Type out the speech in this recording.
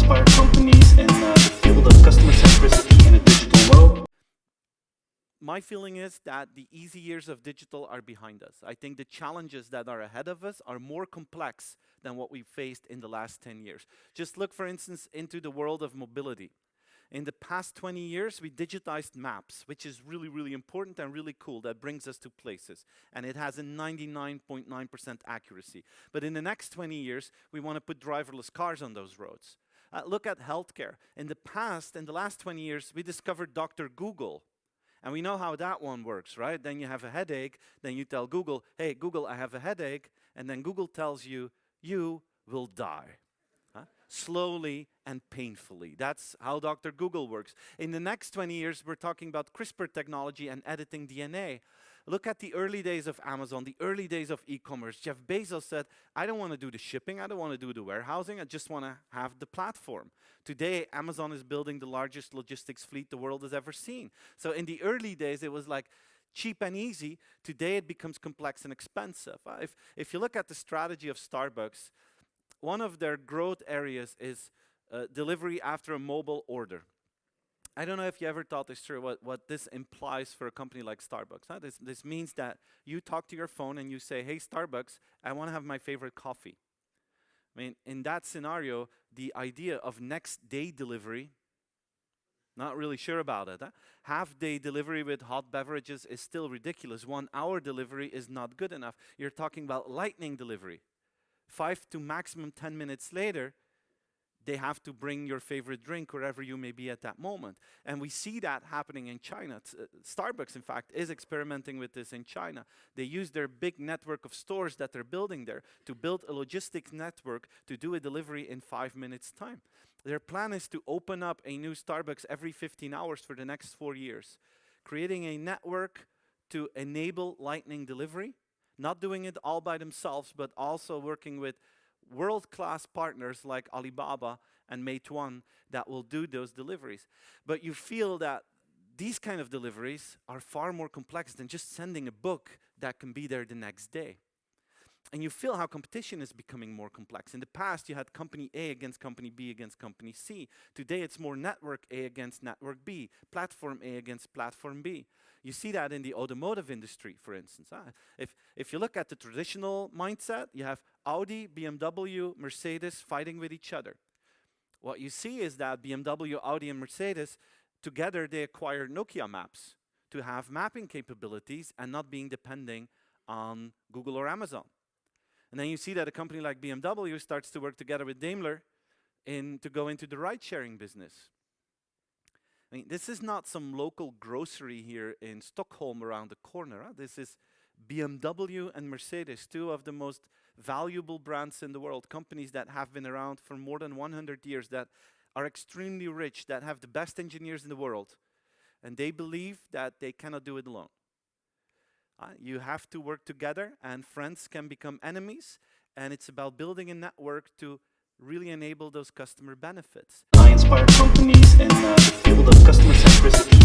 inspire companies in the field of customer centricity in a digital world? My feeling is that the easy years of digital are behind us. I think the challenges that are ahead of us are more complex than what we faced in the last 10 years. Just look, for instance, into the world of mobility. In the past 20 years, we digitized maps, which is really, really important and really cool. That brings us to places. And it has a 99.9% accuracy. But in the next 20 years, we want to put driverless cars on those roads. Look at healthcare. In the past, in the last 20 years, we discovered Dr. Google. And we know how that one works, right? Then you have a headache, then you tell Google, hey, Google, I have a headache. And then Google tells you, you will die. Slowly and painfully. That's how Dr. Google works. In the next 20 years, we're talking about CRISPR technology and editing DNA. Look at the early days of Amazon, the early days of e-commerce. Jeff Bezos said, I don't want to do the shipping, I don't want to do the warehousing, I just want to have the platform. Today, Amazon is building the largest logistics fleet the world has ever seen. So in the early days, it was like cheap and easy. Today, it becomes complex and expensive. If you look at the strategy of Starbucks, one of their growth areas is delivery after a mobile order. I don't know if you ever thought this through, what this implies for a company like Starbucks. Huh? This means that you talk to your phone and you say, hey, Starbucks, I want to have my favorite coffee. I mean, in that scenario, the idea of next day delivery, not really sure about it. Huh? Half-day delivery with hot beverages is still ridiculous. 1 hour delivery is not good enough. You're talking about lightning delivery. 5 to maximum 10 minutes later, they have to bring your favorite drink wherever you may be at that moment. And we see that happening in China. Starbucks, in fact, is experimenting with this in China. They use their big network of stores that they're building there to build a logistics network to do a delivery in 5 minutes' time. Their plan is to open up a new Starbucks every 15 hours for the next 4 years, creating a network to enable lightning delivery, not doing it all by themselves, but also working with world-class partners like Alibaba and Meituan that will do those deliveries. But you feel that these kind of deliveries are far more complex than just sending a book that can be there the next day. And you feel how competition is becoming more complex. In the past, you had company A against company B against company C. Today, it's more network A against network B, platform A against platform B. You see that in the automotive industry, for instance. If you look at the traditional mindset, you have Audi, BMW, Mercedes fighting with each other. What you see is that BMW, Audi, and Mercedes, together they acquired Nokia Maps to have mapping capabilities and not being depending on Google or Amazon. And then you see that a company like BMW starts to work together with Daimler to go into the ride-sharing business. I mean, this is not some local grocery here in Stockholm around the corner. Huh? This is BMW and Mercedes, two of the most valuable brands in the world, companies that have been around for more than 100 years, that are extremely rich, that have the best engineers in the world. And they believe that they cannot do it alone. You have to work together, and friends can become enemies, and it's about building a network to really enable those customer benefits. I inspire companies in the field of customer centricity